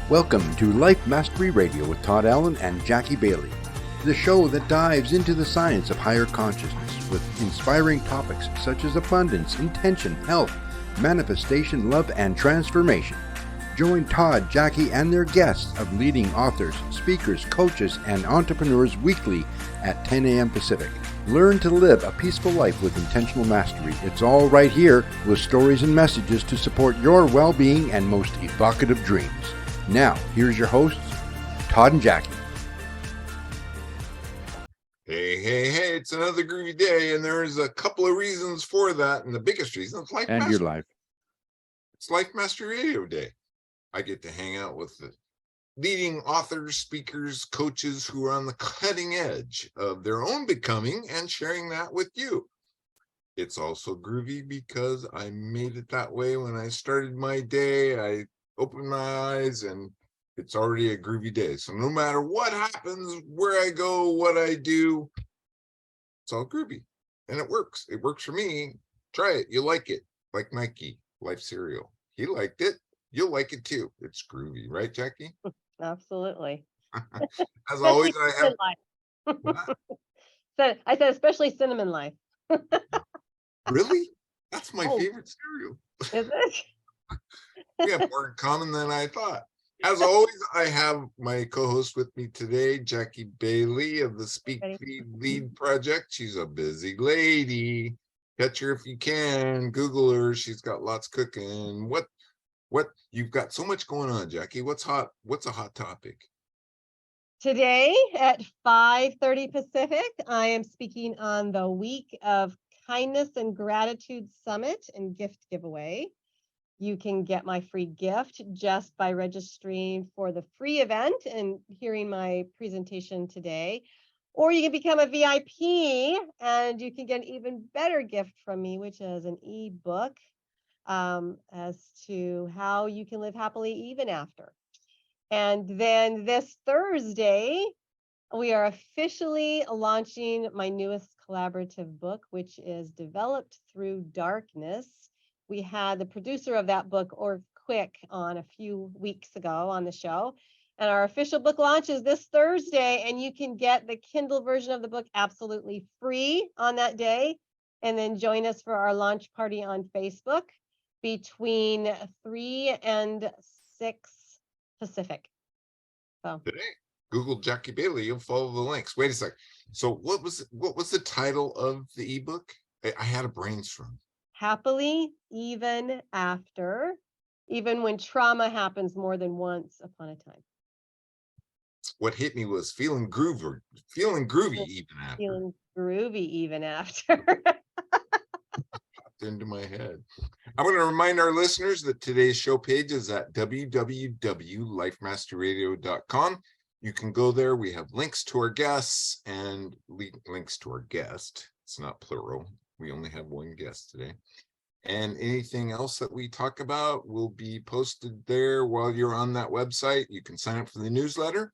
Welcome to Life Mastery Radio with Todd Allen and Jackie Bailey, the show that dives into the science of higher consciousness with inspiring topics such as abundance, intention, health, manifestation, love, and transformation. Join Todd, Jackie, and their guests of leading authors, speakers, coaches, and entrepreneurs weekly at 10 a.m. Pacific. Learn to live a peaceful life with intentional mastery. It's all right here with stories and messages to support your well-being and most evocative dreams. Now, here's your hosts, Todd and Jackie. Hey, it's another groovy day, and there's a couple of reasons for that, and the biggest reason is Life Mastery. Your life. It's Life Mastery Radio Day. I get to hang out with the leading authors, speakers, coaches who are on the cutting edge of their own becoming and sharing that with you. It's also groovy because I made it that way when I started my day. I opened my eyes and it's already a groovy day. So no matter what happens, where I go, what I do, it's all groovy. And it works. It works for me. Try it. You'll like it. Like Nike, Life Cereal. He liked it. You'll like it too. It's groovy, right, Jackie? Absolutely. As always, I have. So I said, especially Cinnamon Life. Really? That's my favorite cereal. Is it? We have more in common than I thought. As always, I have my co-host with me today, Jackie Bailey of the Speak Feed Lead Project. She's a busy lady. Catch her if you can. Google her. She's got lots cooking. What you've got so much going on, Jackie. What's hot? What's a hot topic? Today at 5:30 Pacific, I am speaking on the Week of Kindness and Gratitude Summit and gift giveaway. You can get my free gift just by registering for the free event and hearing my presentation today. Or you can become a VIP and you can get an even better gift from me, which is an ebook as to how you can live happily even after. And then this Thursday, we are officially launching my newest collaborative book, which is Developed Through Darkness. We had the producer of that book, Or Quick, on a few weeks ago on the show. And our official book launch is this Thursday, and you can get the Kindle version of the book absolutely free on that day. And then join us for our launch party on Facebook between 3 and 6 Pacific. So Today, Google Jackie Bailey, you'll follow the links. Wait a sec. So what was the title of the ebook? I had a brainstorm. Happily even after, even when trauma happens more than once upon a time. What hit me was feeling groovy even after. Feeling groovy even after. Popped into my head. I'm going to remind our listeners that today's show page is at www.lifemasterradio.com. You can go there. We have links to our guests and links to our guest. It's not plural. We only have one guest today. And anything else that we talk about will be posted there while you're on that website. You can sign up for the newsletter.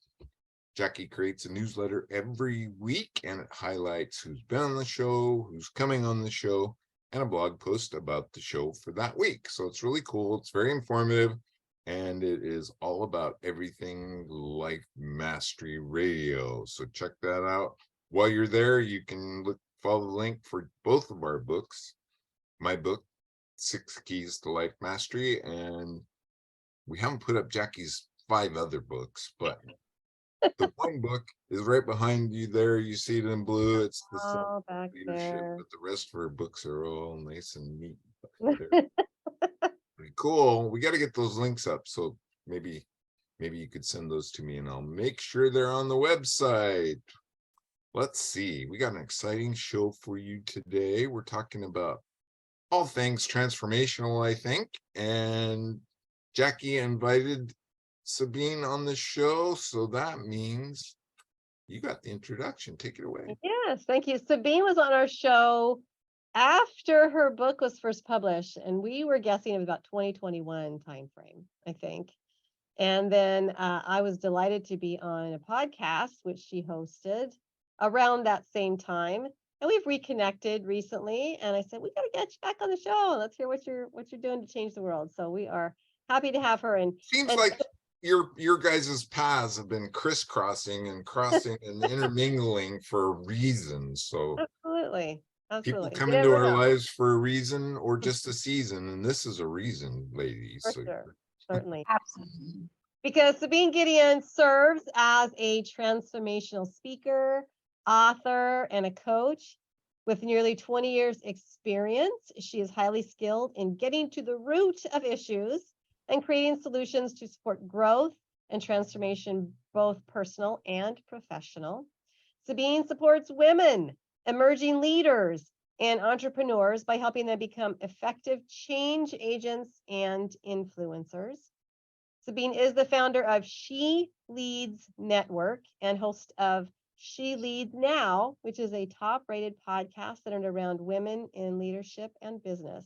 Jackie creates a newsletter every week, and it highlights who's been on the show, who's coming on the show, and a blog post about the show for that week. So it's really cool. It's very informative, and it is all about everything Life Mastery Radio. So check that out. While you're there, you can follow the link for both of our books. My book, 6 Keys to Life Mastery, and we haven't put up Jackie's 5 other books, but the one book is right behind you there. You see it in blue. It's the back leadership, there. but the rest of her books are all nice and neat. Pretty cool. We got to get those links up. So maybe you could send those to me and I'll make sure they're on the website. Let's see. We got an exciting show for you today. We're talking about all things transformational, I think. And Jackie invited Sabine on the show, so that means you got the introduction. Take it away. Yes, thank you. Sabine was on our show after her book was first published, and we were guessing it was about 2021 timeframe, I think. And then I was delighted to be on a podcast, which she hosted around that same time. And we've reconnected recently. And I said, we got to get you back on the show. Let's hear what you're doing to change the world. So we are happy to have her. And Seems like your guys' paths have been crisscrossing and crossing and intermingling for a reason. So Absolutely. people Absolutely. come You into never our know. lives for a reason or just a season, and this is a reason, ladies. For So sure. Certainly. Absolutely. Because Sabine Gedeon serves as a transformational speaker, author, and a coach. With nearly 20 years experience, she is highly skilled in getting to the root of issues and creating solutions to support growth and transformation, both personal and professional. Sabine supports women, emerging leaders, and entrepreneurs by helping them become effective change agents and influencers. Sabine is the founder of She Leads Network and host of She Leads Now, which is a top-rated podcast centered around women in leadership and business.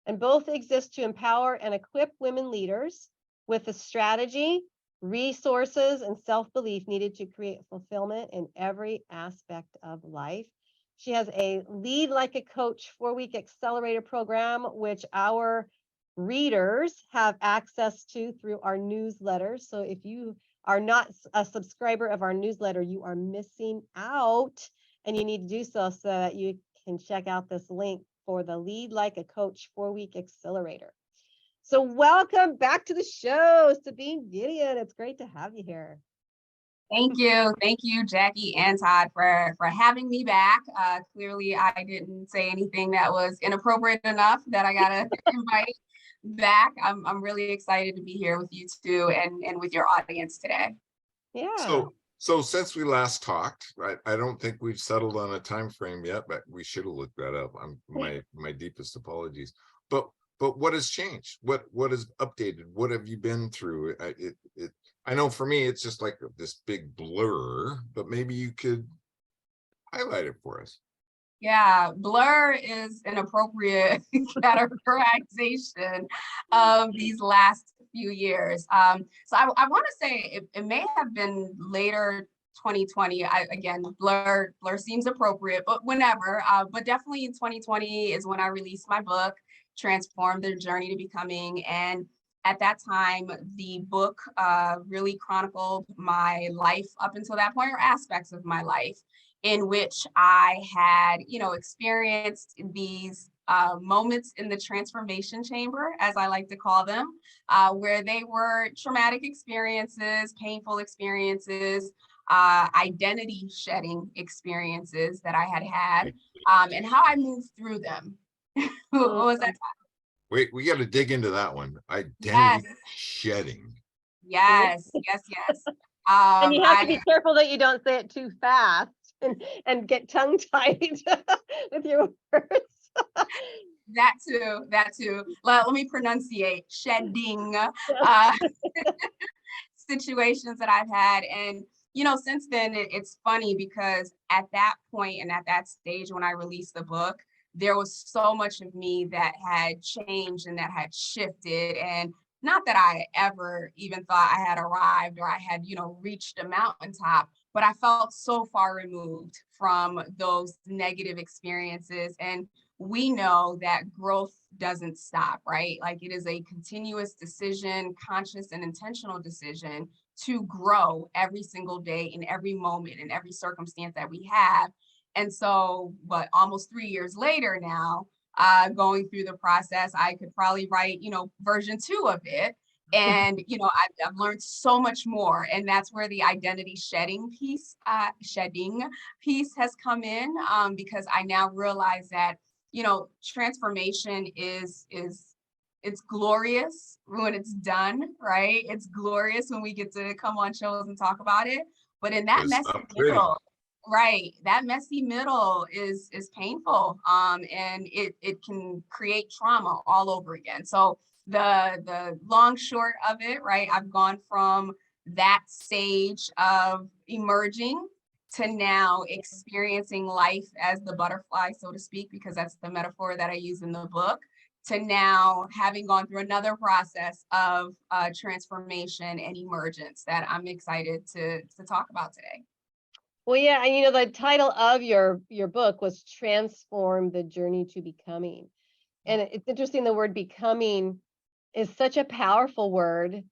And both exist to empower and equip women leaders with the strategy, resources, and self-belief needed to create fulfillment in every aspect of life. She has a Lead Like a Coach 4-week accelerator program, which our readers have access to through our newsletter. So if you are not a subscriber of our newsletter, you are missing out, and you need to do so so that you can check out this link for the Lead Like a Coach 4-week accelerator. So welcome back to the show, Sabine Gedeon. It's great to have you here. Thank you, Jackie and Todd, for having me back. Clearly, I didn't say anything that was inappropriate enough that I gotta invite back. I'm really excited to be here with you two and with your audience today. Yeah. So since we last talked, I don't think we've settled on a time frame yet, but we should have looked that up. My deepest apologies. But what has changed? What has updated? What have you been through? I know for me it's just like this big blur, but maybe you could highlight it for us. Yeah, blur is an appropriate categorization of these last few years. So I want to say it may have been later 2020. Again, blur seems appropriate, but whenever. But definitely in 2020 is when I released my book, Transform the Journey to Becoming. And at that time, the book really chronicled my life up until that point, or aspects of my life, in which I had, experienced these moments in the transformation chamber, as I like to call them, where they were traumatic experiences, painful experiences, identity shedding experiences that I had, and how I moved through them. What was that? Wait, we got to dig into that one. Yes. Identity shedding. Yes. And you have to be careful that you don't say it too fast and get tongue-tied with your words. That too. Let me pronunciate. Shedding situations that I've had. And, since then, it's funny because at that point and at that stage when I released the book, there was so much of me that had changed and that had shifted. And not that I ever even thought I had arrived or I had, reached a mountaintop, but I felt so far removed from those negative experiences. And we know that growth doesn't stop, right? Like it is a continuous decision, conscious and intentional decision to grow every single day in every moment in every circumstance that we have. And so, but almost 3 years later now, going through the process, I could probably write, version 2 of it. And, I've learned so much more. And that's where the identity shedding piece has come in, because I now realize that, transformation is it's glorious when it's done, right? It's glorious when we get to come on shows and talk about it. But in that messy middle, right, that messy middle is painful, and it can create trauma all over again. So the long short of it, right, I've gone from that stage of emerging to now experiencing life as the butterfly, so to speak, because that's the metaphor that I use in the book, to now having gone through another process of transformation and emergence that I'm excited to talk about today. Well, yeah, and the title of your book was Transform the Journey to Becoming. And it's interesting, the word becoming is such a powerful word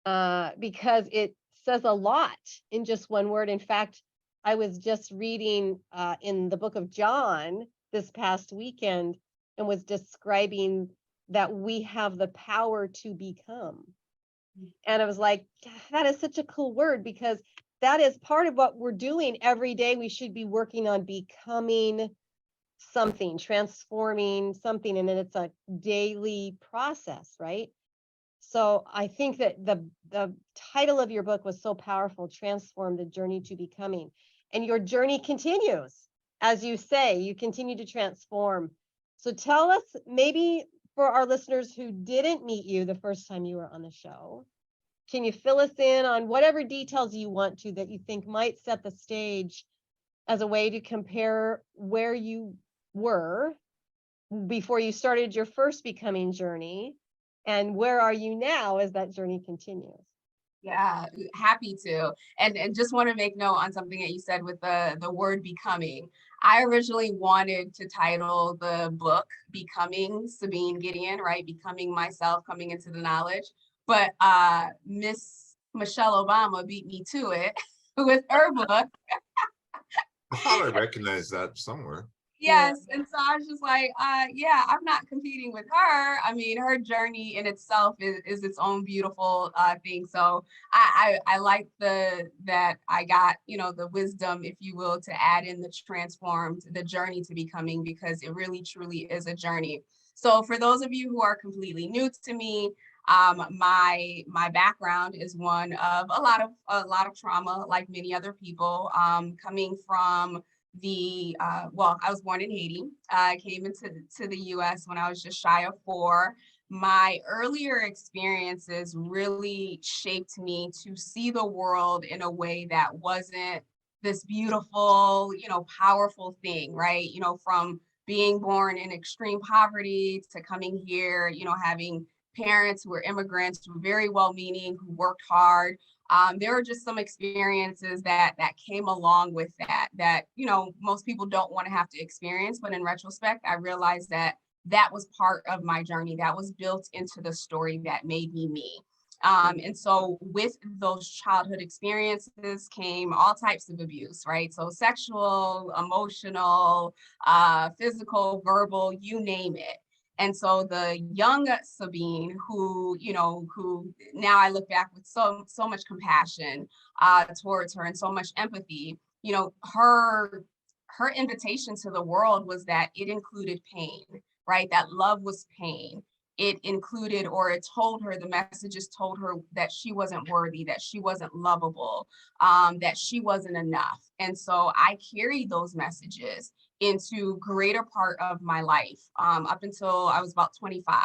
because it says a lot in just one word. In fact, I was just reading in the book of John this past weekend and was describing that we have the power to become. And I was like, that is such a cool word, because that is part of what we're doing every day. We should be working on becoming something, transforming something, and then it's a daily process, right? So I think that the title of your book was so powerful, Transform: The Journey to Becoming. And your journey continues. As you say, you continue to transform. So tell us, maybe for our listeners who didn't meet you the first time you were on the show, can you fill us in on whatever details you want to that you think might set the stage as a way to compare where you were before you started your first becoming journey, and where are you now as that journey continues? Yeah, happy to. And just want to make note on something that you said with the word becoming. I originally wanted to title the book Becoming Sabine Gedeon, right? Becoming myself, coming into the knowledge. But Miss Michelle Obama beat me to it with her book. I thought I recognized that somewhere. Yes. And so I was just like, yeah, I'm not competing with her. I mean, her journey in itself is its own beautiful thing. So I like that I got, the wisdom, if you will, to add in the transformed, the journey to becoming, because it really truly is a journey. So for those of you who are completely new to me, my background is one of a lot of trauma, like many other people, coming from I was born in Haiti. I came to the US when I was just shy of 4. My earlier experiences really shaped me to see the world in a way that wasn't this beautiful, powerful thing, right? From being born in extreme poverty to coming here, having parents who were immigrants, who were very well-meaning, who worked hard. There are just some experiences that came along with that most people don't want to have to experience. But in retrospect, I realized that was part of my journey. That was built into the story that made me me. And so with those childhood experiences came all types of abuse, right? So sexual, emotional, physical, verbal, you name it. And so the young Sabine, who now I look back with so much compassion towards her and so much empathy, her invitation to the world was that it included pain, right? That love was pain. It included, or it told her, the messages told her that she wasn't worthy, that she wasn't lovable, that she wasn't enough. And so I carried those messages into greater part of my life, up until I was about 25.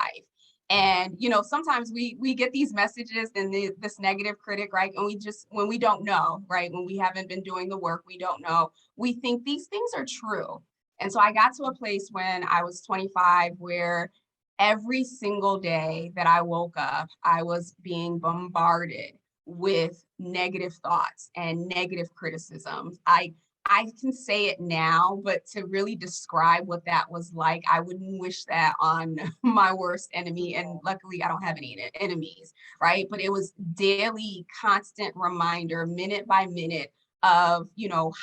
And, sometimes we get these messages and this negative critic, right? And when we don't know, right? When we haven't been doing the work, we don't know, we think these things are true. And so I got to a place when I was 25 where every single day that I woke up, I was being bombarded with negative thoughts and negative criticisms. I can say it now, but to really describe what that was like, I wouldn't wish that on my worst enemy. And luckily, I don't have any enemies, right? But it was daily, constant reminder, minute by minute, of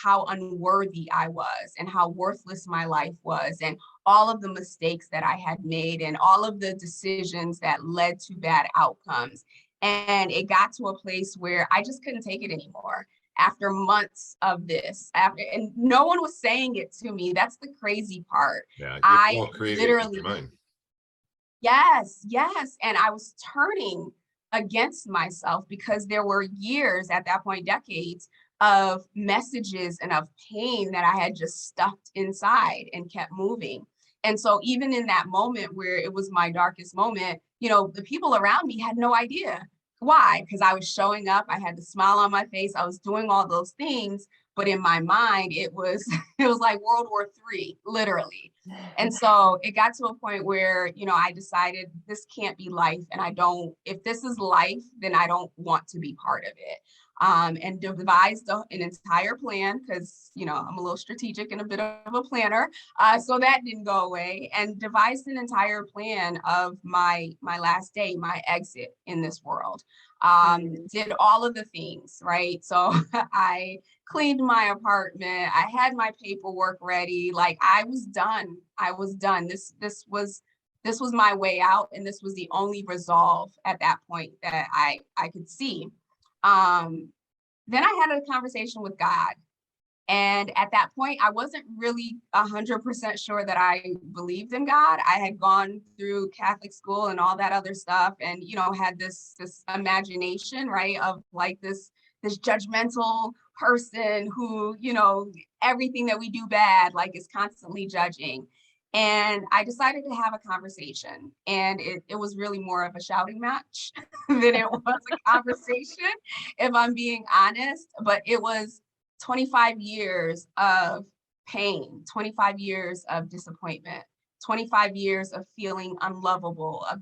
how unworthy I was and how worthless my life was, and all of the mistakes that I had made and all of the decisions that led to bad outcomes. And it got to a place where I just couldn't take it anymore. After months of this, and no one was saying it to me. That's the crazy part. Yeah, I all crazy literally, yes. And I was turning against myself because there were years at that point, decades, of messages and of pain that I had just stuffed inside and kept moving. And so even in that moment where it was my darkest moment, the people around me had no idea. Why? Because I was showing up, I had the smile on my face, I was doing all those things, but in my mind, it was like World War III, literally. And so it got to a point where, I decided this can't be life. And if this is life, then I don't want to be part of it. And devised an entire plan because, I'm a little strategic and a bit of a planner. So that didn't go away, and devised an entire plan of my last day, my exit in this world. Did all of the things, right? So I cleaned my apartment. I had my paperwork ready. Like I was done. This was my way out, and this was the only resolve at that point that I could see. Then I had a conversation with God. And at that point, I wasn't really 100% sure that I believed in God. I had gone through Catholic school and all that other stuff, and had this imagination, right, of like this judgmental person who, everything that we do bad, like, is constantly judging. And I decided to have a conversation, and it was really more of a shouting match than it was a conversation, if I'm being honest. But it was 25 years of pain, 25 years of disappointment, 25 years of feeling unlovable, of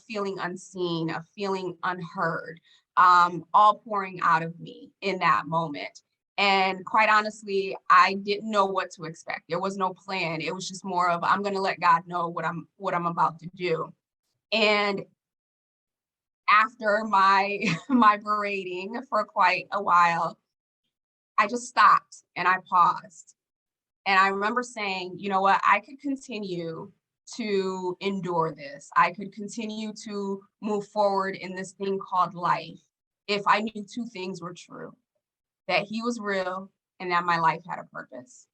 feeling unseen, of feeling unheard, all pouring out of me in that moment. And quite honestly, I didn't know what to expect. There was no plan. It was just more of, I'm going to let God know what I'm about to do. And after my my berating for quite a while, I just stopped and I paused. And I remember saying, you know what, I could continue to endure this. I could continue to move forward in this thing called life if I knew two things were true: that he was real and that my life had a purpose.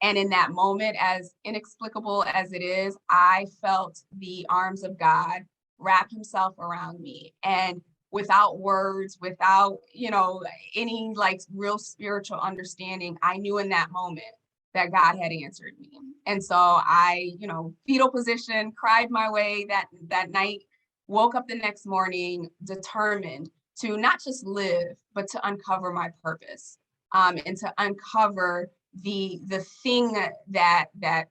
And in that moment, as inexplicable as it is, I felt the arms of God wrap himself around me. And without words, without, any like real spiritual understanding, I knew in that moment that God had answered me. And so I, fetal position, cried my way that night, woke up the next morning determined to not just live, but to uncover my purpose, and to uncover the thing that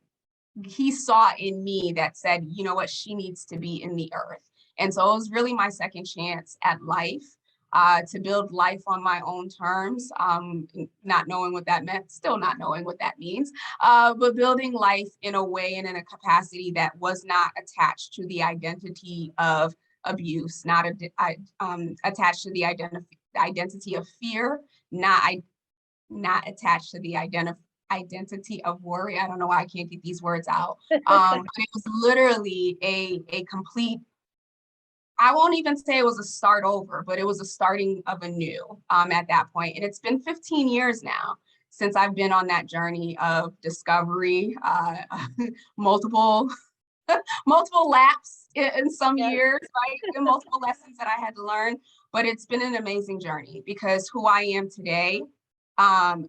he saw in me that said, you know what, she needs to be in the earth. And so it was really my second chance at life, to build life on my own terms, not knowing what that meant, still not knowing what that means, but building life in a way and in a capacity that was not attached to the identity of abuse, not attached to the identity of fear, not attached to the identity of worry. I don't know why I can't get these words out. But it was literally a complete, I won't even say it was a start over, but it was a starting of a new, at that point. And it's been 15 years now since I've been on that journey of discovery, multiple laps in some years, right? And multiple lessons that I had to learn. But it's been an amazing journey, because who I am today, I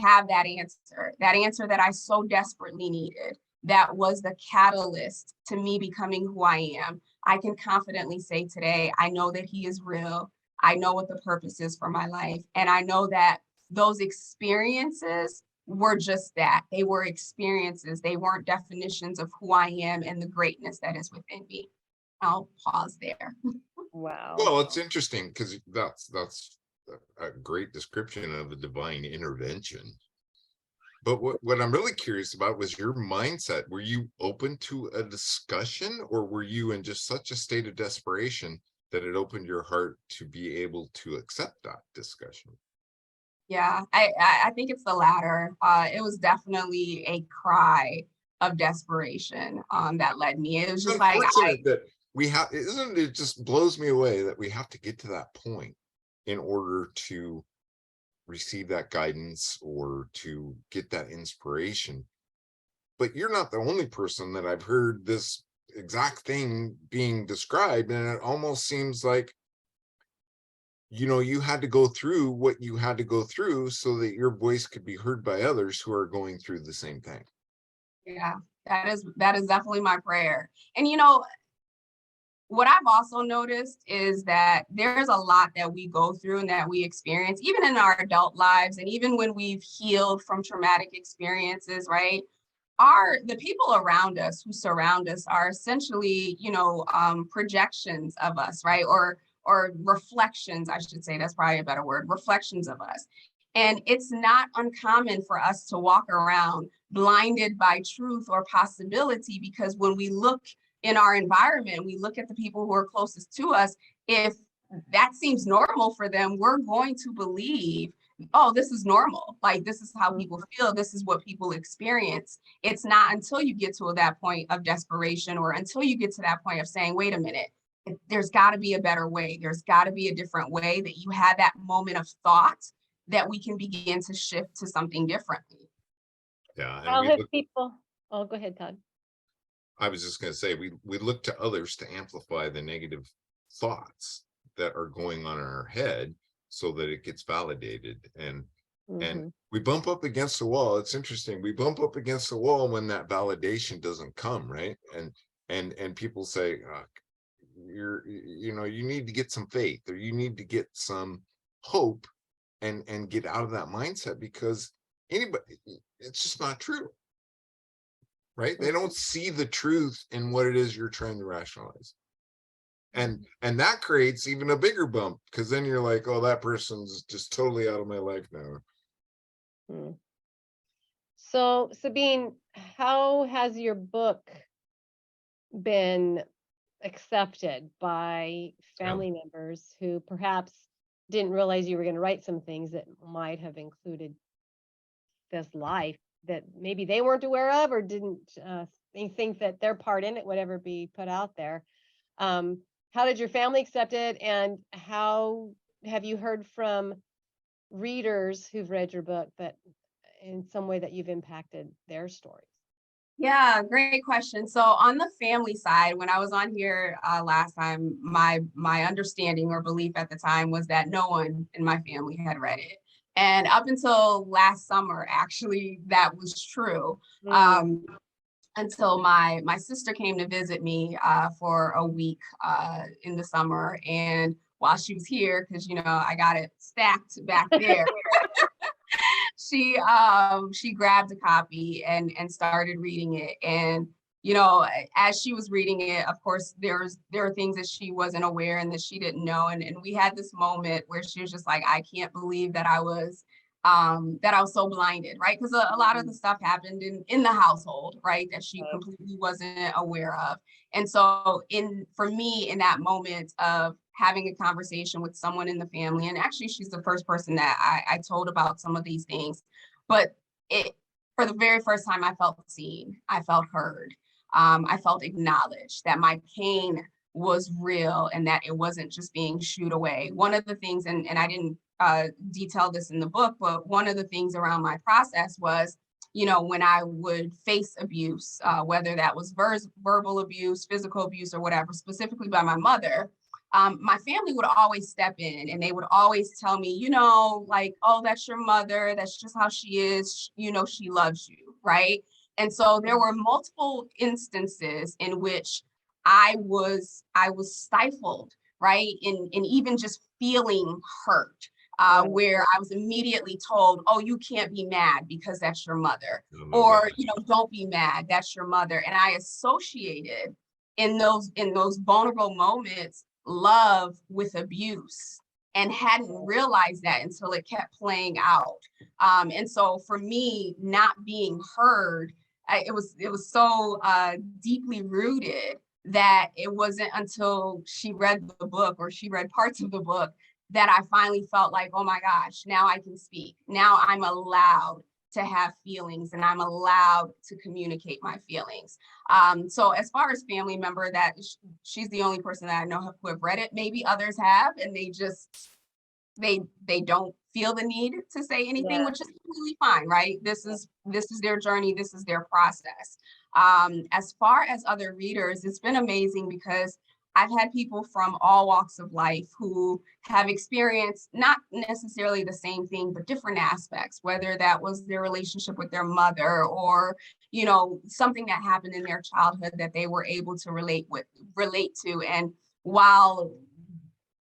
have that answer that I so desperately needed. That was the catalyst to me becoming who I am. I can confidently say today, I know that he is real. I know what the purpose is for my life. And I know that those experiences were just that. They were experiences. They weren't definitions of who I am and the greatness that is within me. I'll pause there. Wow. Well, it's interesting because that's a great description of a divine intervention. But what I'm really curious about was your mindset. Were you open to a discussion, or were you in just such a state of desperation that it opened your heart to be able to accept that discussion? Yeah, I think it's the latter. It was definitely a cry of desperation, that led me. It was just like, unfortunate that we have, isn't it, just blows me away that we have to get to that point in order to receive that guidance or to get that inspiration. But you're not the only person that I've heard this exact thing being described, and it almost seems like, you had to go through what you had to go through so that your voice could be heard by others who are going through the same thing. yeah, that is definitely my prayer. And what I've also noticed is that there's a lot that we go through and that we experience, even in our adult lives, and even when we've healed from traumatic experiences, right? the people around us who surround us are essentially, projections of us, right? Or reflections, I should say, that's probably a better word, reflections of us. And it's not uncommon for us to walk around blinded by truth or possibility, because when we look in our environment, we look at the people who are closest to us. If that seems normal for them, we're going to believe, oh, this is normal. Like, this is how people feel. This is what people experience. It's not until you get to that point of desperation, or until you get to that point of saying, wait a minute, there's got to be a better way. There's got to be a different way, that you have that moment of thought that we can begin to shift to something differently. Yeah. And How we have look, people, oh, go ahead, Todd. I was just going to say, we look to others to amplify the negative thoughts that are going on in our head, so that it gets validated. And we bump up against the wall. It's interesting. We bump up against the wall when that validation doesn't come, right? And people say, you need to get some faith, or you need to get some hope, and get out of that mindset, because it's just not true, right? They don't see the truth in what it is you're trying to rationalize. And that creates even a bigger bump, because then you're like, oh, that person's just totally out of my life now. So, Sabine, how has your book been accepted by family members who perhaps didn't realize you were going to write some things that might have included this life that maybe they weren't aware of, or didn't think that their part in it would ever be put out there? How did your family accept it, and how have you heard from readers who've read your book that in some way that you've impacted their stories? Yeah, great question. So on the family side, when I was on here last time, my understanding or belief at the time was that no one in my family had read it. And up until last summer, actually, that was true. Until my sister came to visit me for a week in the summer. And while she was here, because I got it stacked back there, she grabbed a copy and started reading it. And as she was reading it, of course, there are things that she wasn't aware and that she didn't know. And we had this moment where she was just like, I can't believe that I was so blinded, right? Because a lot of the stuff happened in the household, right, that she completely wasn't aware of. And so for me, in that moment of having a conversation with someone in the family, and actually she's the first person that I told about some of these things, but for the very first time, I felt seen, I felt heard, I felt acknowledged, that my pain was real and that it wasn't just being shooed away. One of the things, and I didn't detail this in the book, but one of the things around my process was, when I would face abuse, whether that was verbal abuse, physical abuse, or whatever, specifically by my mother, my family would always step in and they would always tell me, like, oh, that's your mother. That's just how she is. She loves you, right? And so there were multiple instances in which I was stifled, right? In even just feeling hurt. Where I was immediately told, oh, you can't be mad because that's your mother, or, don't be mad, that's your mother. And I associated in those vulnerable moments, love with abuse, and hadn't realized that until it kept playing out. And so for me, not being heard, it was so deeply rooted that it wasn't until she read the book, or she read parts of the book, that I finally felt like, oh my gosh, now I can speak. Now I'm allowed to have feelings, and I'm allowed to communicate my feelings. So as far as family member, that she's the only person that I know who have read it. Maybe others have, and they don't feel the need to say anything, which is completely fine, right? This is their journey. This is their process. As far as other readers, it's been amazing, because I've had people from all walks of life who have experienced not necessarily the same thing, but different aspects, whether that was their relationship with their mother, or, something that happened in their childhood that they were able to relate to. And while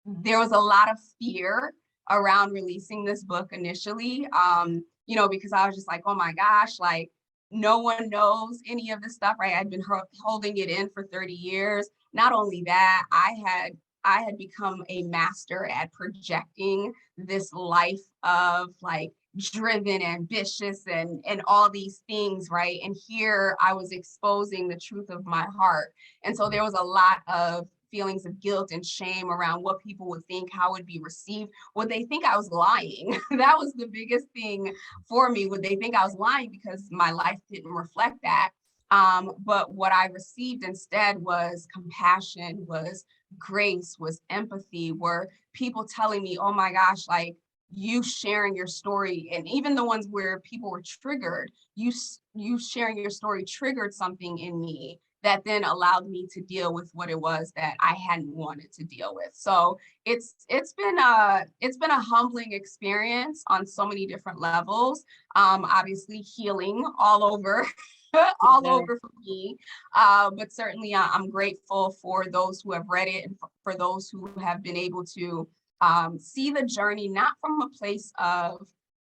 there was a lot of fear around releasing this book initially, because I was just like, oh my gosh, like, no one knows any of this stuff, right? I'd been holding it in for 30 years. Not only that, I had become a master at projecting this life of like driven, ambitious, and all these things, right? And here I was exposing the truth of my heart. And so there was a lot of feelings of guilt and shame around what people would think, how it would be received. Would they think I was lying? That was the biggest thing for me. Would they think I was lying because my life didn't reflect that? But what I received instead was compassion, was grace, was empathy, were people telling me, oh my gosh, like you sharing your story, and even the ones where people were triggered, you sharing your story triggered something in me that then allowed me to deal with what it was that I hadn't wanted to deal with. So it's been a humbling experience on so many different levels. Obviously healing all over all Yeah. over for me. But certainly I'm grateful for those who have read it, and for those who have been able to see the journey, not from a place of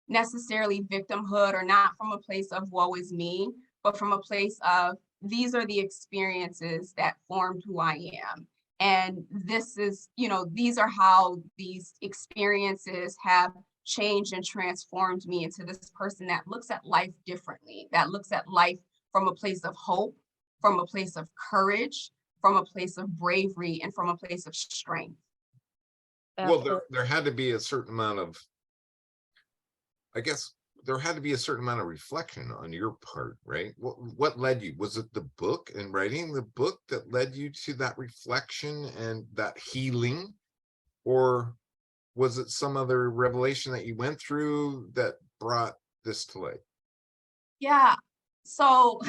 necessarily victimhood, or not from a place of woe is me, but from a place of these are the experiences that formed who I am. And this is, these are how these experiences have changed and transformed me into this person that looks at life differently, that looks at life from a place of hope, from a place of courage, from a place of bravery, and from a place of strength. Well, Absolutely. there had to be a certain amount of, I guess there had to be a certain amount of reflection on your part, right? What led you? Was it the book and writing the book that led you to that reflection and that healing? Or was it some other revelation that you went through that brought this to light? Yeah. So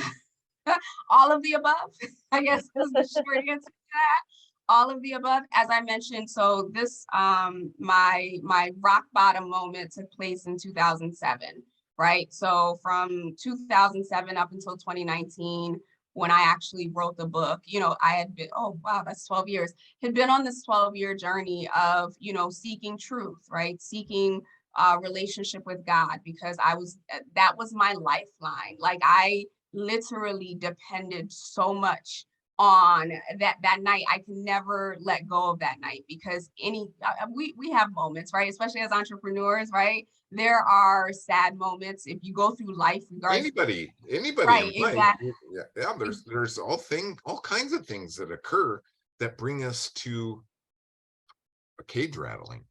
all of the above, I guess, is the short answer to that. All of the above, as I mentioned. So this, my rock bottom moment took place in 2007, right? So from 2007 up until 2019, when I actually wrote the book, I had been, oh wow, that's 12 years, had been on this 12-year journey of, seeking truth, right? Seeking relationship with God, because that was my lifeline. Like I literally depended so much on that night. I can never let go of that night, because we have moments, right? Especially as entrepreneurs, right? There are sad moments if you go through life, regardless. Anybody Right, in life. exactly. Yeah, there's all kinds of things that occur that bring us to a cage rattling.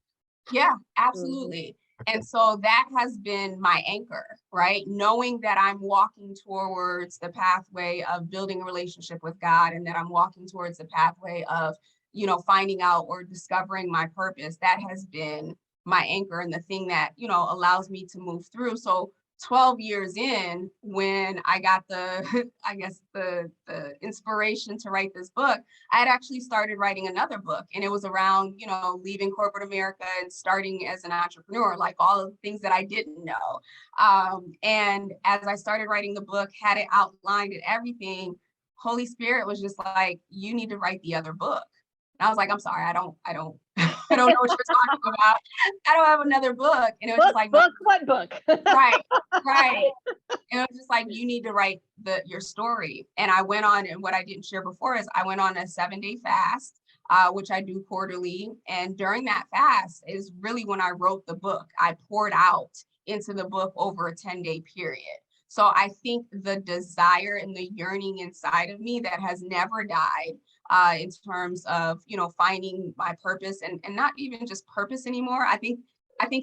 Yeah, Mhm. absolutely. And so that has been my anchor, right? Knowing that I'm walking towards the pathway of building a relationship with God, and that I'm walking towards the pathway of, finding out or discovering my purpose. That has been my anchor, and the thing that, allows me to move through. So 12 years in, when I got the, I guess the inspiration to write this book, I had actually started writing another book, and it was around, leaving corporate America and starting as an entrepreneur, like all of the things that I didn't know. And as I started writing the book, had it outlined and everything, Holy Spirit was just like, you need to write the other book. And I was like, I'm sorry, I don't I don't know what you're talking about. I don't have another book. And it was just like, no, What book? right, right. And it was just like, you need to write your story. And I went on, and what I didn't share before is I went on a 7-day fast, which I do quarterly. And during that fast is really when I wrote the book. I poured out into the book over a 10-day period. So I think the desire and the yearning inside of me that has never died, in terms of, finding my purpose, and not even just purpose anymore. I think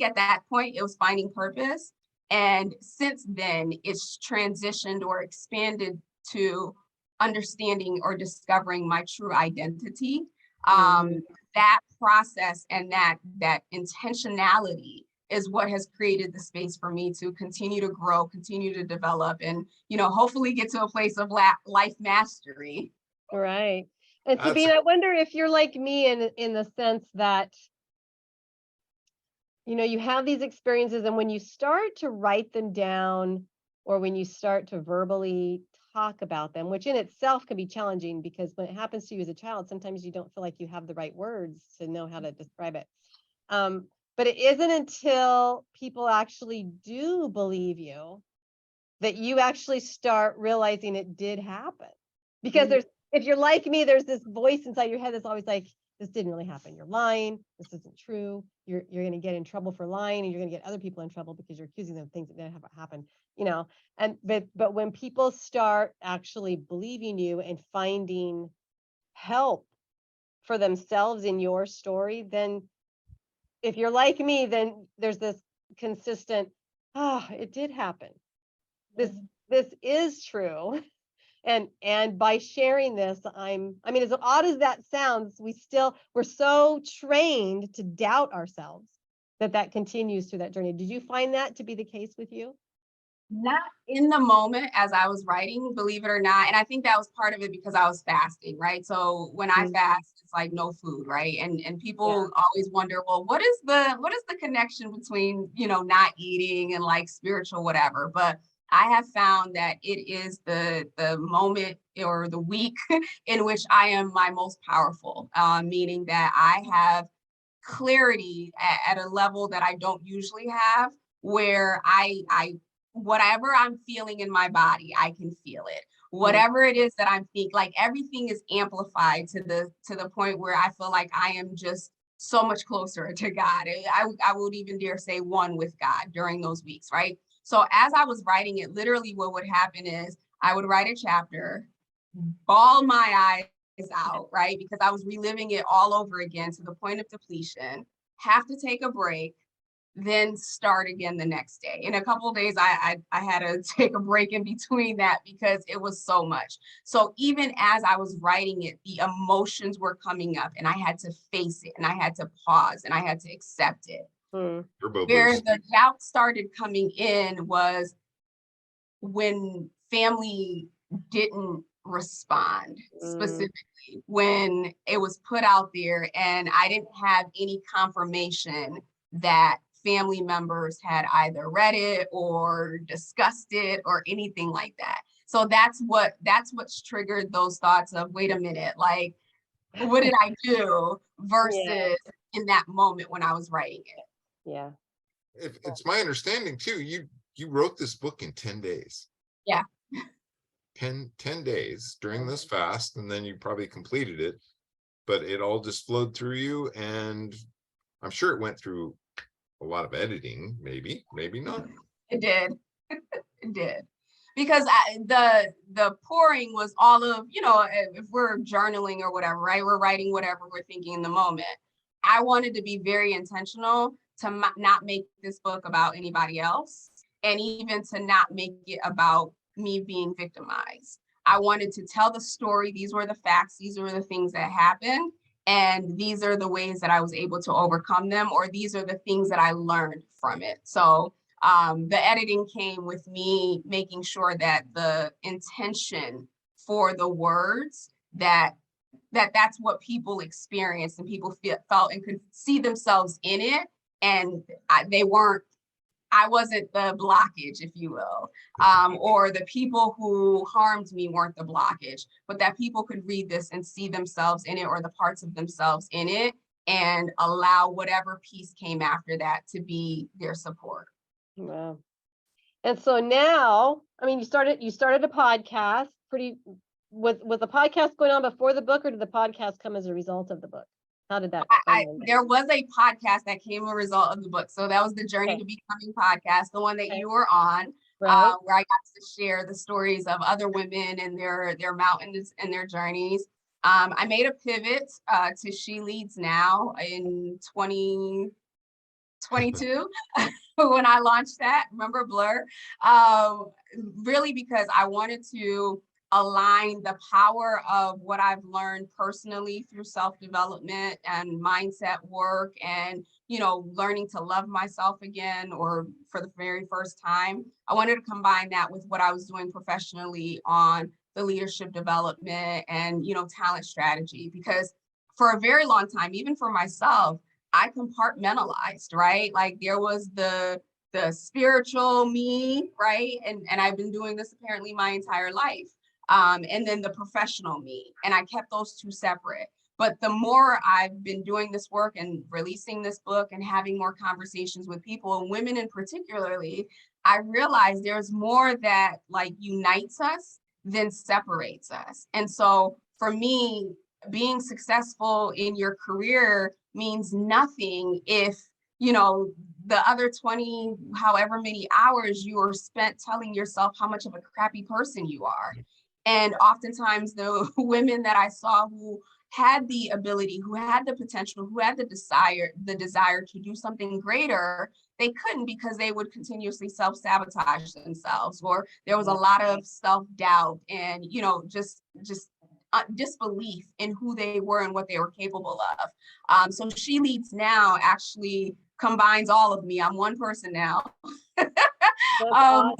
at that point it was finding purpose. And since then, it's transitioned or expanded to understanding or discovering my true identity. That process and that intentionality is what has created the space for me to continue to grow, continue to develop, and hopefully get to a place of life mastery. Right. And That's Sabine, I wonder if you're like me in the sense that, you have these experiences, and when you start to write them down, or when you start to verbally talk about them, which in itself can be challenging, because when it happens to you as a child, sometimes you don't feel like you have the right words to know how to describe it. But it isn't until people actually do believe you that you actually start realizing it did happen. Because if you're like me, there's this voice inside your head that's always like, this didn't really happen. You're lying. This isn't true. You're going to get in trouble for lying, and you're going to get other people in trouble because you're accusing them of things that didn't happen. And but when people start actually believing you and finding help for themselves in your story, then if you're like me, then there's this consistent, it did happen. This is true. And by sharing this, I mean, as odd as that sounds, we're so trained to doubt ourselves that continues through that journey. Did you find that to be the case with you? Not in the moment as I was writing, believe it or not. And I think that was part of it because I was fasting, right? So when I fast, it's like no food, right? And people always wonder, well, what is the connection between, not eating and like spiritual whatever? But I have found that it is the moment or the week in which I am my most powerful, meaning that I have clarity at a level that I don't usually have, where I whatever I'm feeling in my body, I can feel it. Whatever it is that I'm thinking, like everything is amplified to the point where I feel like I am just so much closer to God. I would even dare say one with God during those weeks, right? So as I was writing it, literally what would happen is I would write a chapter, bawl my eyes out, right? Because I was reliving it all over again to the point of depletion, have to take a break, then start again the next day. In a couple of days, I had to take a break in between that because it was so much. So even as I was writing it, the emotions were coming up and I had to face it and I had to pause and I had to accept it. Where the doubt started coming in was when family didn't respond, specifically when it was put out there and I didn't have any confirmation that family members had either read it or discussed it or anything like that. So that's what's triggered those thoughts of, wait a minute, like, what did I do versus in that moment when I was writing it. Yeah. It's my understanding too, you wrote this book in 10 days. Yeah. 10 days during this fast, and then you probably completed it, but it all just flowed through you. And I'm sure it went through a lot of editing, maybe not. It did. It did. Because the pouring was all of, if we're journaling or whatever, right? We're writing whatever we're thinking in the moment. I wanted to be very intentional to not make this book about anybody else, and even to not make it about me being victimized. I wanted to tell the story. These were the facts. These were the things that happened. And these are the ways that I was able to overcome them, or these are the things that I learned from it. So the editing came with me making sure that the intention for the words, that's what people experienced and people felt and could see themselves in it. And I wasn't the blockage, if you will, or the people who harmed me weren't the blockage, but that people could read this and see themselves in it, or the parts of themselves in it, and allow whatever piece came after that to be their support. Wow. And so now, I mean, you started a podcast with the podcast going on before the book, or did the podcast come as a result of the book? How did that? There was a podcast that came a result of the book. So that was the Journey to Becoming podcast, the one that you were on, where I got to share the stories of other women and their mountains and their journeys. I made a pivot to She Leads Now in 2022 when I launched that. Remember Blur? Really because I wanted to align the power of what I've learned personally through self-development and mindset work and, learning to love myself again, or for the very first time. I wanted to combine that with what I was doing professionally on the leadership development and, talent strategy, because for a very long time, even for myself, I compartmentalized, right? Like there was the spiritual me, right? And I've been doing this apparently my entire life. And then the professional me. And I kept those two separate. But the more I've been doing this work and releasing this book and having more conversations with people, and women in particularly, I realized there's more that like unites us than separates us. And so for me, being successful in your career means nothing if, you know, the other 20, however many hours you are spent telling yourself how much of a crappy person you are. And oftentimes the women that I saw who had the ability, who had the potential, who had the desire to do something greater, they couldn't because they would continuously self-sabotage themselves, or there was a lot of self-doubt and, you know, just disbelief in who they were and what they were capable of. So She Leads Now actually combines all of me. I'm one person now. Awesome.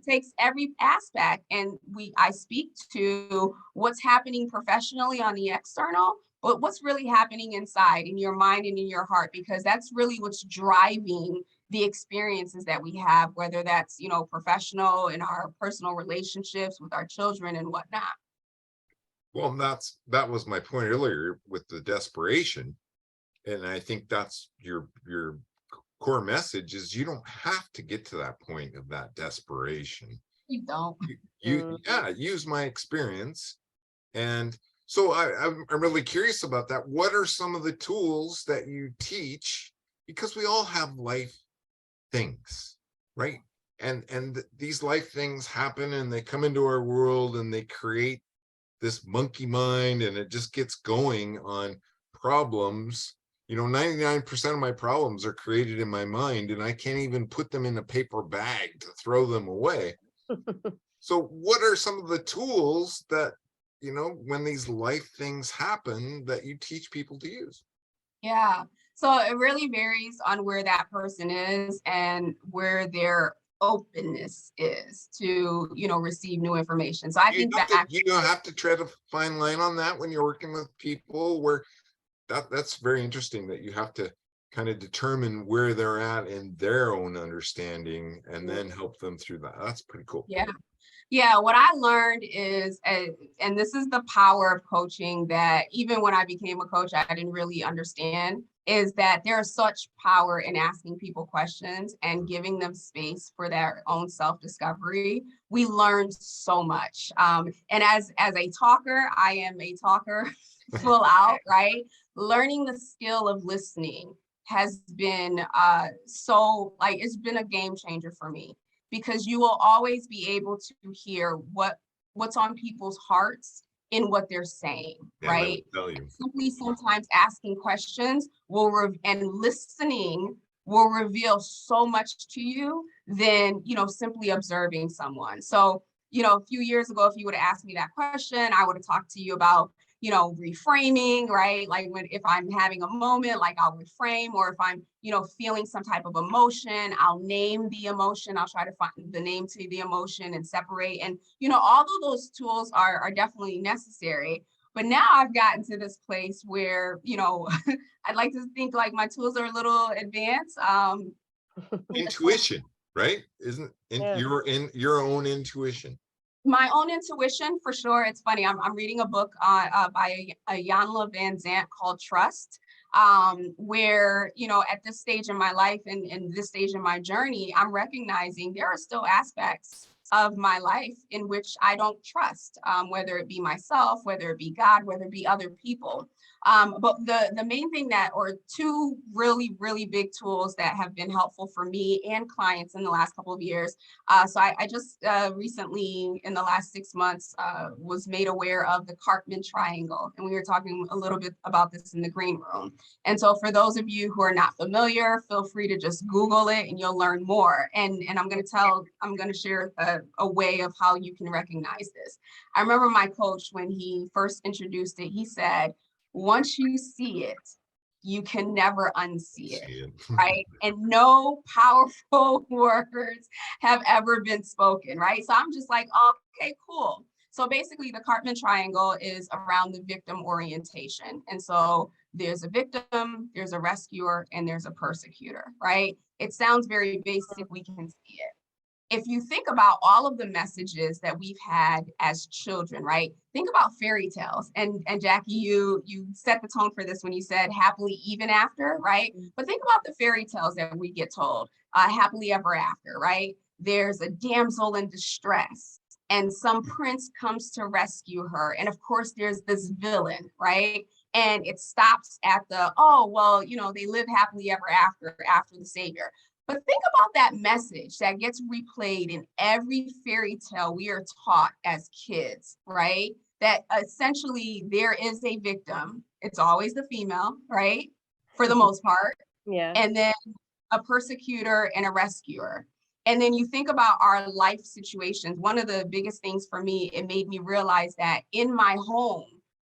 Takes every aspect, and I speak to what's happening professionally on the external, but what's really happening inside in your mind and in your heart, because that's really what's driving the experiences that we have, whether that's, you know, professional, in our personal relationships with our children and whatnot. Well, that was my point earlier with the desperation. And I think that's your core message is you don't have to get to that point of that desperation. You don't. Yeah, use my experience. And so I'm really curious about that. What are some of the tools that you teach? Because we all have life things, right? And these life things happen and they come into our world and they create this monkey mind, and it just gets going on problems. You know, 99% of my problems are created in my mind, and I can't even put them in a paper bag to throw them away. So what are some of the tools that, you know, when these life things happen, that you teach people to use? Yeah. So it really varies on where that person is and where their openness is to, you know, receive new information. So I think that you don't have to tread a fine line on that when you're working with people, where that's very interesting that you have to kind of determine where they're at in their own understanding and then help them through that. That's pretty cool. Yeah. Yeah, what I learned is, and this is the power of coaching that even when I became a coach, I didn't really understand, is that there's such power in asking people questions and giving them space for their own self-discovery. We learn so much. And as a talker, I am a talker full out, right? Learning the skill of listening has been so, like, it's been a game changer for me, because you will always be able to hear what's on people's hearts in what they're saying, Yeah, right? tell you. Simply sometimes asking questions and listening will reveal so much to you than, you know, simply observing someone. So, you know, a few years ago, if you would have asked me that question, I would have talked to you about, you know, reframing, right? Like if I'm having a moment, like I'll reframe, or if I'm, you know, feeling some type of emotion, I'll name the emotion. I'll try to find the name to the emotion and separate. And, you know, all of those tools are definitely necessary. But now I've gotten to this place where, you know, I'd like to think like my tools are a little advanced. Intuition, right? Isn't Yeah. in your own intuition? My own intuition, for sure. It's funny. I'm reading a book by a Yanla Van Zant called Trust, where, you know, at this stage in my life and this stage in my journey, I'm recognizing there are still aspects of my life in which I don't trust, whether it be myself, whether it be God, whether it be other people. But the main thing or two really, really big tools that have been helpful for me and clients in the last couple of years. So I just recently, in the last 6 months, was made aware of the Cartman triangle. And we were talking a little bit about this in the green room. And so for those of you who are not familiar, feel free to just Google it and you'll learn more. And I'm going to share a way of how you can recognize this. I remember my coach, when he first introduced it, he said, once you see it, you can never unsee it, right? And no powerful words have ever been spoken, right? So I'm just like, okay, cool. So basically the Cartman triangle is around the victim orientation. And so there's a victim, there's a rescuer, and there's a persecutor, right? It sounds very basic, we can see it. If you think about all of the messages that we've had as children, right? Think about fairy tales. And Jackie, you set the tone for this when you said happily even after, right? But think about the fairy tales that we get told, happily ever after, right? there's a damsel in distress, and some prince comes to rescue her. And of course, there's this villain, right? And it stops at the, oh, well, they live happily ever after the savior. But think about that message that gets replayed in every fairy tale we are taught as kids, right? That essentially there is a victim. It's always the female, right? For the most part. Yeah. And then a persecutor and a rescuer. And then you think about our life situations. One of the biggest things for me, it made me realize that in my home,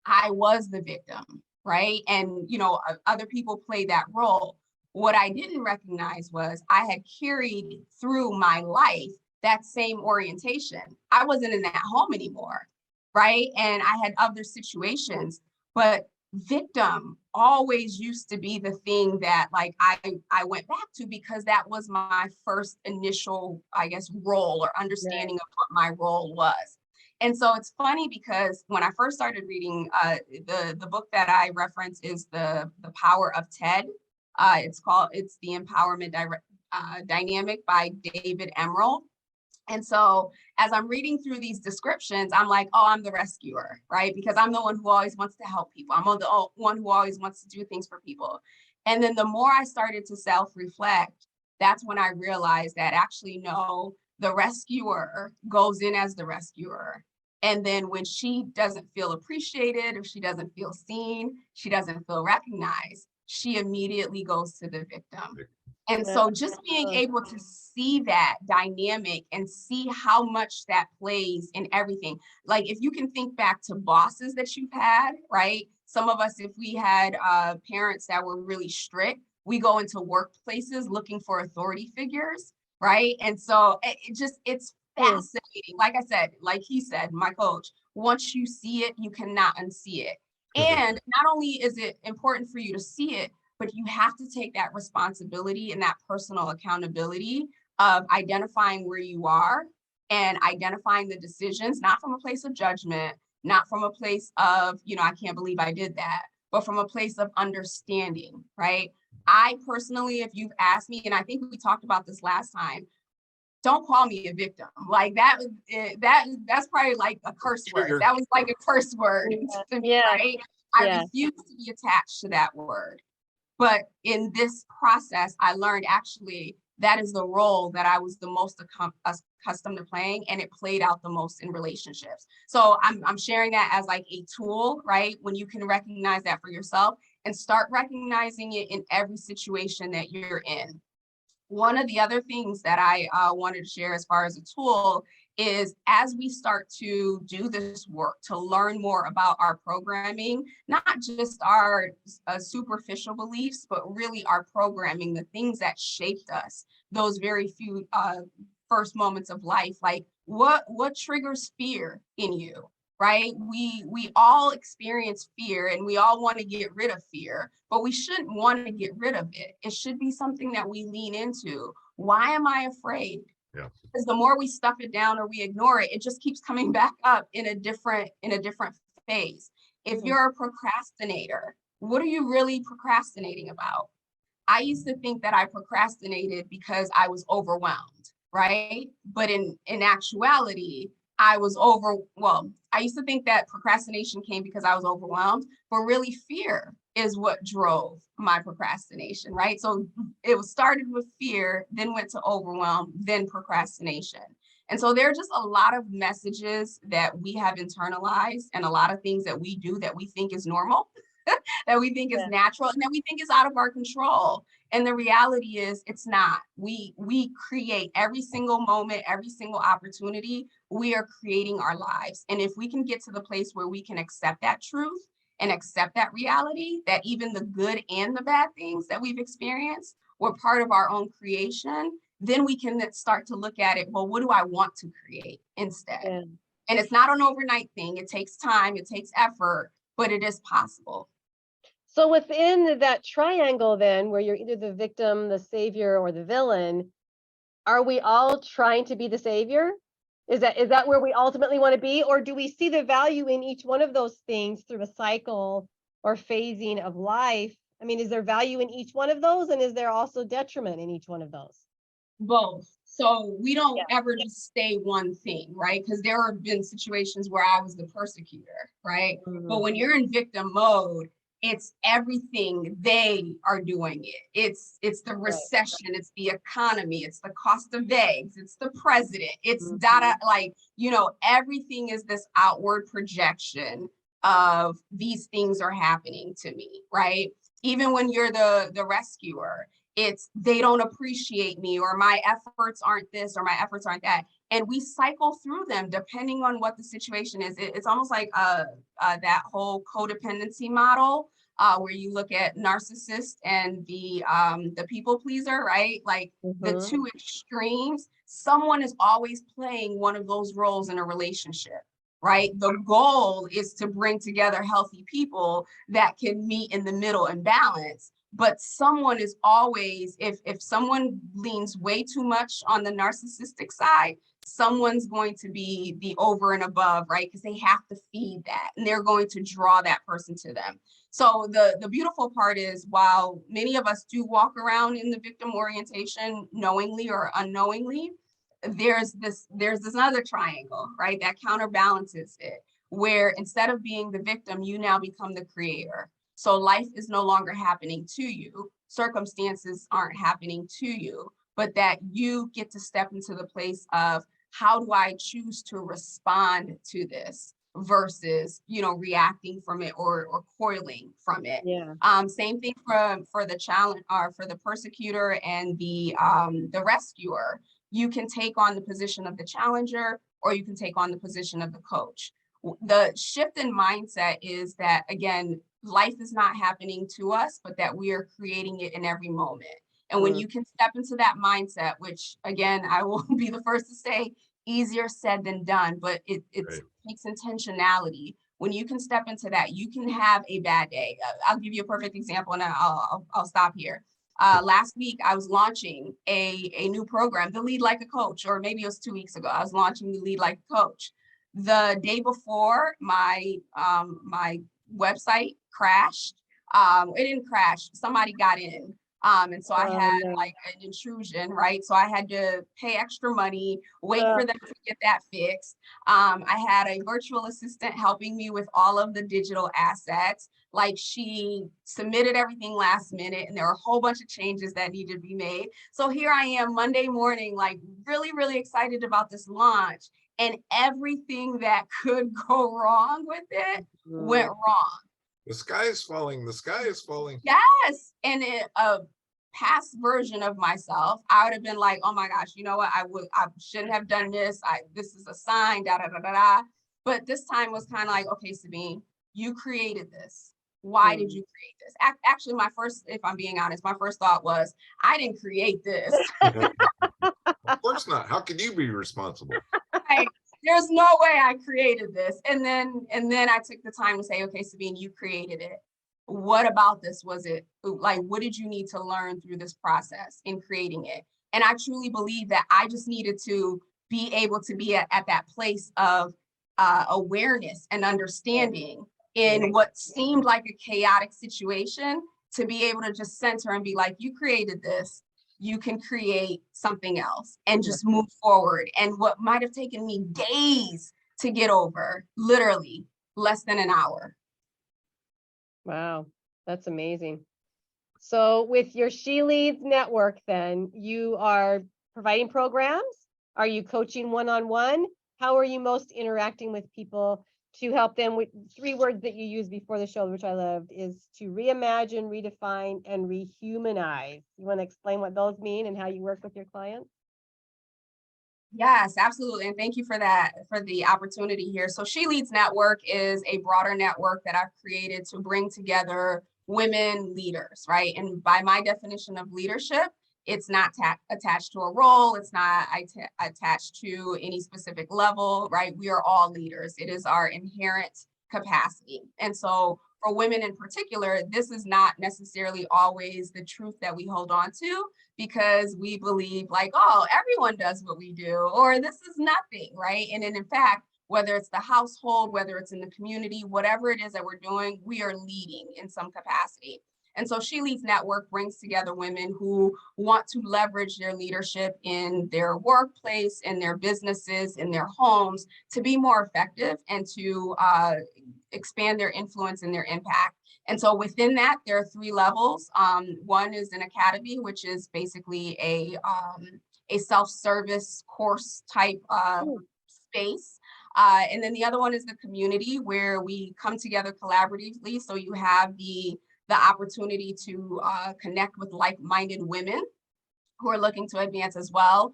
I was the victim, right? And, other people play that role. What I didn't recognize was I had carried through my life that same orientation. I wasn't in that home anymore, right? And I had other situations, but victim always used to be the thing that like I went back to, because that was my first initial, I guess, role or understanding of what my role was. And so it's funny because when I first started reading, the book that I reference is the Power of Ted. It's the Empowerment Dynamic by David Emerald. And so as I'm reading through these descriptions, I'm like, oh, I'm the rescuer, right? Because I'm the one who always wants to help people. I'm the one who always wants to do things for people. And then the more I started to self-reflect, that's when I realized that actually, no, the rescuer goes in as the rescuer. And then when she doesn't feel appreciated, or she doesn't feel seen, she doesn't feel recognized, she immediately goes to the victim. And so just being able to see that dynamic and see how much that plays in everything. Like if you can think back to bosses that you've had, right? Some of us, if we had parents that were really strict, we go into workplaces looking for authority figures, right? And so it's fascinating. Like I said, like he said, my coach, once you see it, you cannot unsee it. And not only is it important for you to see it, but you have to take that responsibility and that personal accountability of identifying where you are and identifying the decisions, not from a place of judgment, not from a place of, I can't believe I did that, but from a place of understanding, right? I personally, if you've asked me, and I think we talked about this last time, don't call me a victim. Like that's probably like a curse word. That was like a curse word to me, right? I refuse to be attached to that word. But in this process, I learned actually that is the role that I was the most accustomed to playing, and it played out the most in relationships. So I'm sharing that as like a tool, right? When you can recognize that for yourself and start recognizing it in every situation that you're in. One of the other things that I wanted to share as far as a tool is as we start to do this work to learn more about our programming, not just our superficial beliefs, but really our programming, the things that shaped us, those very few first moments of life, like what triggers fear in you, right? We all experience fear and we all want to get rid of fear, but we shouldn't want to get rid of it. It should be something that we lean into. Why am I afraid? Yeah. Because the more we stuff it down or we ignore it, it just keeps coming back up in a different phase. If you're a procrastinator, what are you really procrastinating about? I used to think that I procrastinated because I was overwhelmed, right? But in actuality, I used to think that procrastination came because I was overwhelmed, but really fear is what drove my procrastination, right? So it was started with fear, then went to overwhelm, then procrastination. And so there are just a lot of messages that we have internalized and a lot of things that we do that we think is normal, that we think is natural, and that we think is out of our control. And the reality is it's not. We create every single moment, every single opportunity. We are creating our lives. And if we can get to the place where we can accept that truth and accept that reality, that even the good and the bad things that we've experienced were part of our own creation, then we can start to look at it, well, what do I want to create instead? Yeah. And it's not an overnight thing. It takes time, it takes effort, but it is possible. So within that triangle then, where you're either the victim, the savior, or the villain, are we all trying to be the savior? Is that where we ultimately want to be? Or do we see the value in each one of those things through a cycle or phasing of life? I mean, is there value in each one of those? And is there also detriment in each one of those? both. So we don't Yeah. ever just stay one thing, right? Because there have been situations where I was the persecutor, right? But when you're in victim mode, it's everything they are doing it. It's the recession, it's the economy, it's the cost of eggs, it's the president, it's data, like, everything is this outward projection of these things are happening to me, right? Even when you're the rescuer, it's they don't appreciate me, or my efforts aren't this, or my efforts aren't that. And we cycle through them depending on what the situation is. It's almost like that whole codependency model, where you look at narcissist and the people pleaser, right? Like the two extremes. Someone is always playing one of those roles in a relationship, right? The goal is to bring together healthy people that can meet in the middle and balance. But someone is always, if someone leans way too much on the narcissistic side, someone's going to be the over and above, right? Because they have to feed that, and they're going to draw that person to them. So the beautiful part is, while many of us do walk around in the victim orientation knowingly or unknowingly, there's this other triangle, right? That counterbalances it, where instead of being the victim, you now become the creator. So life is no longer happening to you. Circumstances aren't happening to you, but that you get to step into the place of, how do I choose to respond to this versus, reacting from it or coiling from it. Yeah. Same thing for the challenge, or for the persecutor and the rescuer. You can take on the position of the challenger, or you can take on the position of the coach. The shift in mindset is that, again, life is not happening to us, but that we are creating it in every moment. And when you can step into that mindset, which, again, I will be the first to say, easier said than done, but it takes intentionality. When you can step into that, you can have a bad day. I'll give you a perfect example, and I'll stop here. Last week, I was launching a new program, the Lead Like a Coach, or maybe it was 2 weeks ago. I was launching the Lead Like a Coach. The day before, my website crashed. It didn't crash. Somebody got in. And so I had like an intrusion, right? So I had to pay extra money, wait for them to get that fixed. I had a virtual assistant helping me with all of the digital assets. Like, she submitted everything last minute, and there were a whole bunch of changes that needed to be made. So here I am Monday morning, like really, really excited about this launch, and everything that could go wrong with it went wrong. The sky is falling. The sky is falling. Yes. And a past version of myself, I would have been like, oh my gosh, you know what? I shouldn't have done this. This is a sign, da, da, da, da, da. But this time was kind of like, okay, Sabine, you created this. Why did you create this? Actually, my first, if I'm being honest, my first thought was, I didn't create this. Of course not. How could you be responsible? There's no way I created this. And then I took the time to say, okay, Sabine, you created it. What about this? Was it like, what did you need to learn through this process in creating it? And I truly believe that I just needed to be able to be at that place of awareness and understanding in what seemed like a chaotic situation, to be able to just center and be like, you created this. You can create something else and just move forward. And what might have taken me days to get over, literally less than an hour. Wow, that's amazing. So with your She Leads network, then you are providing programs? Are you coaching one-on-one? How are you most interacting with people to help them? With 3 words that you used before the show, which I loved, is to reimagine, redefine, and rehumanize. You want to explain what those mean and how you work with your clients? Yes, absolutely. And thank you for that, for the opportunity here. So She Leads Network is a broader network that I've created to bring together women leaders, right? And by my definition of leadership, it's not attached to a role. It's not attached to any specific level, right? We are all leaders. It is our inherent capacity. And so for women in particular, this is not necessarily always the truth that we hold on to, because we believe like, oh, everyone does what we do, or this is nothing, right? And then in fact, whether it's the household, whether it's in the community, whatever it is that we're doing, we are leading in some capacity. And so She Leads Network brings together women who want to leverage their leadership in their workplace, in their businesses, in their homes to be more effective and to expand their influence and their impact. And so within that, there are 3 levels. One is an academy, which is basically a self-service course type space. And then the other one is the community, where we come together collaboratively. So you have the opportunity to connect with like-minded women who are looking to advance as well,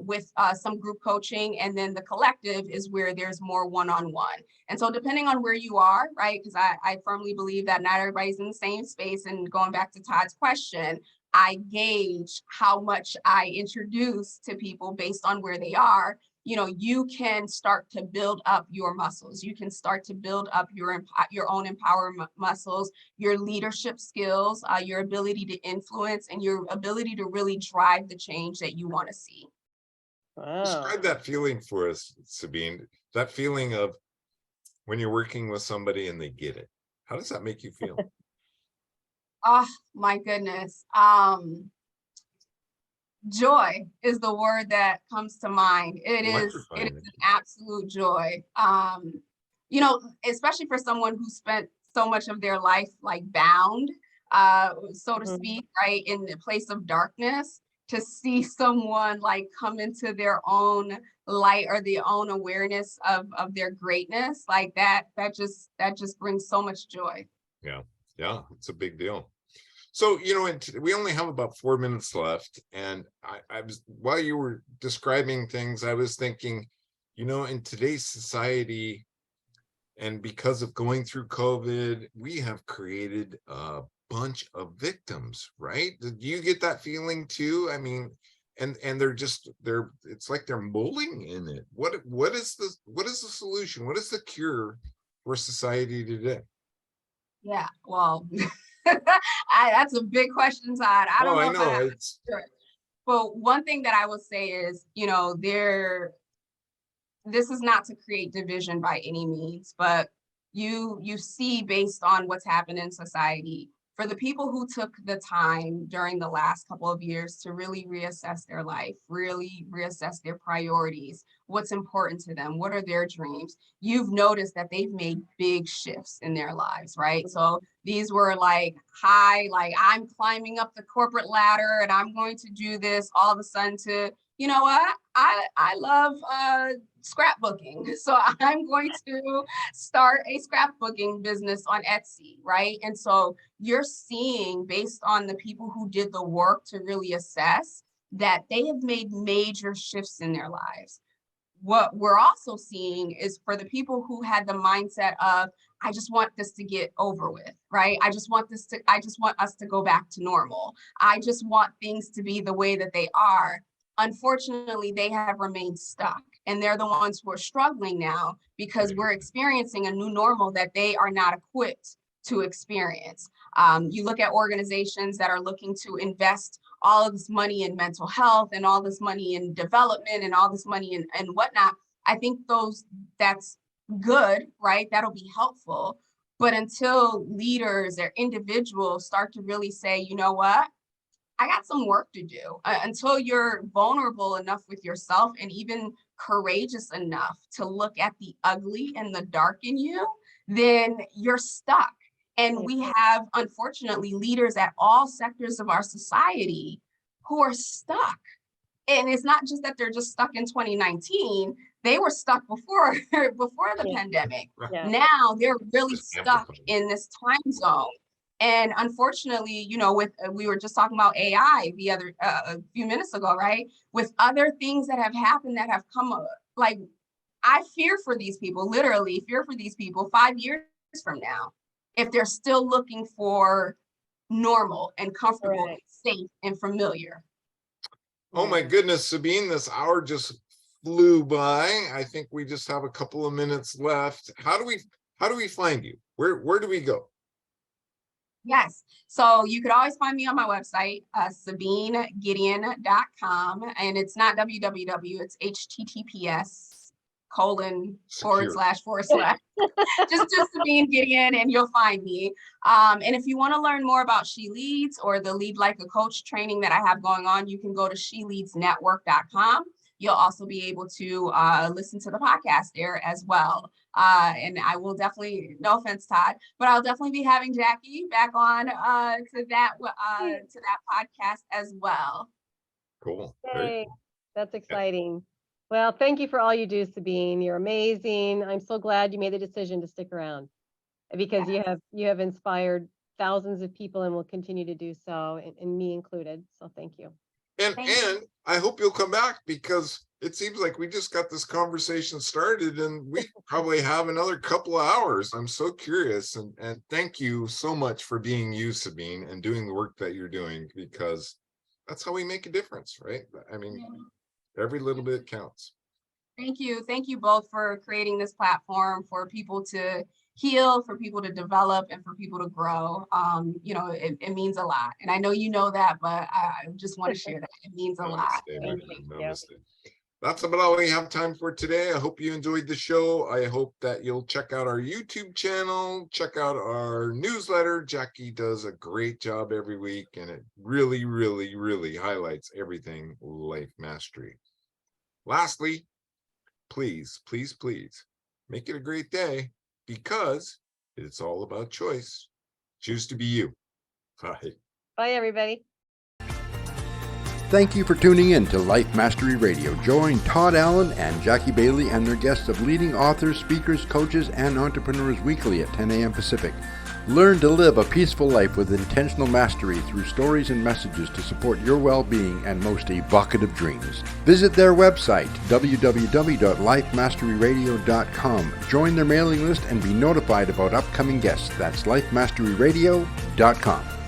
with some group coaching. And then the collective is where there's more one-on-one. And so depending on where you are, right, because I firmly believe that not everybody's in the same space. And going back to Todd's question, I gauge how much I introduce to people based on where they are. You know, you can start to build up your muscles. You can start to build up your own empowerment muscles, your leadership skills, your ability to influence, and your ability to really drive the change that you want to see. Wow. Describe that feeling for us, Sabine. That feeling of when you're working with somebody and they get it. How does that make you feel? Oh my goodness. Joy is the word that comes to mind. It is an absolute joy. You know, especially for someone who spent so much of their life like bound, so to speak, right, in the place of darkness, to see someone like come into their own light or their own awareness of their greatness, like that just brings so much joy. Yeah, it's a big deal. So, you know, we only have about 4 minutes left. And I was, while you were describing things, I was thinking, you know, in today's society, and because of going through COVID, we have created a bunch of victims, right? Did you get that feeling too? I mean, and it's like they're mulling in it. What is the solution? What is the cure for society today? Yeah, well, that's a big question, Todd. I don't know if I have sure. But one thing that I will say is, you know, this is not to create division by any means, but you see, based on what's happened in society, for the people who took the time during the last couple of years to really reassess their life, really reassess their priorities, what's important to them, what are their dreams, you've noticed that they've made big shifts in their lives, right? So these were like I'm climbing up the corporate ladder and I'm going to do this, all of a sudden to, you know what, I love scrapbooking. So I'm going to start a scrapbooking business on Etsy, right? And so you're seeing, based on the people who did the work to really assess, that they have made major shifts in their lives. What we're also seeing is for the people who had the mindset of, I just want this to get over with, right? I just want us to go back to normal. I just want things to be the way that they are. Unfortunately, they have remained stuck, and they're the ones who are struggling now because we're experiencing a new normal that they are not equipped to experience. You look at organizations that are looking to invest all of this money in mental health and all this money in development and all this money and whatnot. I think that's good, right? That'll be helpful. But until leaders or individuals start to really say, you know what, I got some work to do, until you're vulnerable enough with yourself and even courageous enough to look at the ugly and the dark in you, then you're stuck. And we have, unfortunately, leaders at all sectors of our society who are stuck. And it's not just that they're just stuck in 2019. They were stuck before the pandemic. Yeah. Now they're really stuck in this time zone. And unfortunately, you know, we were just talking about AI a few minutes ago, right? With other things that have happened that have come up, like, I fear for these people, literally fear for these people 5 years from now, if they're still looking for normal and comfortable, and safe and familiar. Oh my goodness, Sabine, this hour just flew by. I think we just have a couple of minutes left. How do we find you? Where do we go? Yes. So you could always find me on my website, SabineGedeon.com. And it's not www, it's HTTPS // just Sabine Gedeon, and you'll find me. And if you want to learn more about She Leads or the Lead Like a Coach training that I have going on, you can go to sheleadsnetwork.com. You'll also be able to listen to the podcast there as well. And I will definitely, no offense, Todd, but I'll definitely be having Jackie back on to that podcast as well. Cool. Yay, that's exciting. Well, thank you for all you do, Sabine. You're amazing. I'm so glad you made the decision to stick around because you have inspired thousands of people and will continue to do so, and me included. So thank you. And I hope you'll come back, because it seems like we just got this conversation started and we probably have another couple of hours. I'm so curious, and thank you so much for being you, Sabine, and doing the work that you're doing, because that's how we make a difference, right? I mean, every little bit counts. Thank you. Thank you both for creating this platform for people to heal, for people to develop, and for people to grow. It means a lot. And I know you know that, but I just want to share that. It means a lot. Namaste. That's about all we have time for today. I hope you enjoyed the show. I hope that you'll check out our YouTube channel, check out our newsletter. Jackie does a great job every week, and it really, really, really highlights everything life mastery. Lastly, please, please, please make it a great day, because it's all about choice. Choose to be you. Bye. Bye, everybody. Thank you for tuning in to Life Mastery Radio. Join Todd Allen and Jackie Bailey and their guests of leading authors, speakers, coaches, and entrepreneurs weekly at 10 a.m. Pacific. Learn to live a peaceful life with intentional mastery through stories and messages to support your well-being and most evocative dreams. Visit their website, www.lifemasteryradio.com. Join their mailing list and be notified about upcoming guests. That's lifemasteryradio.com.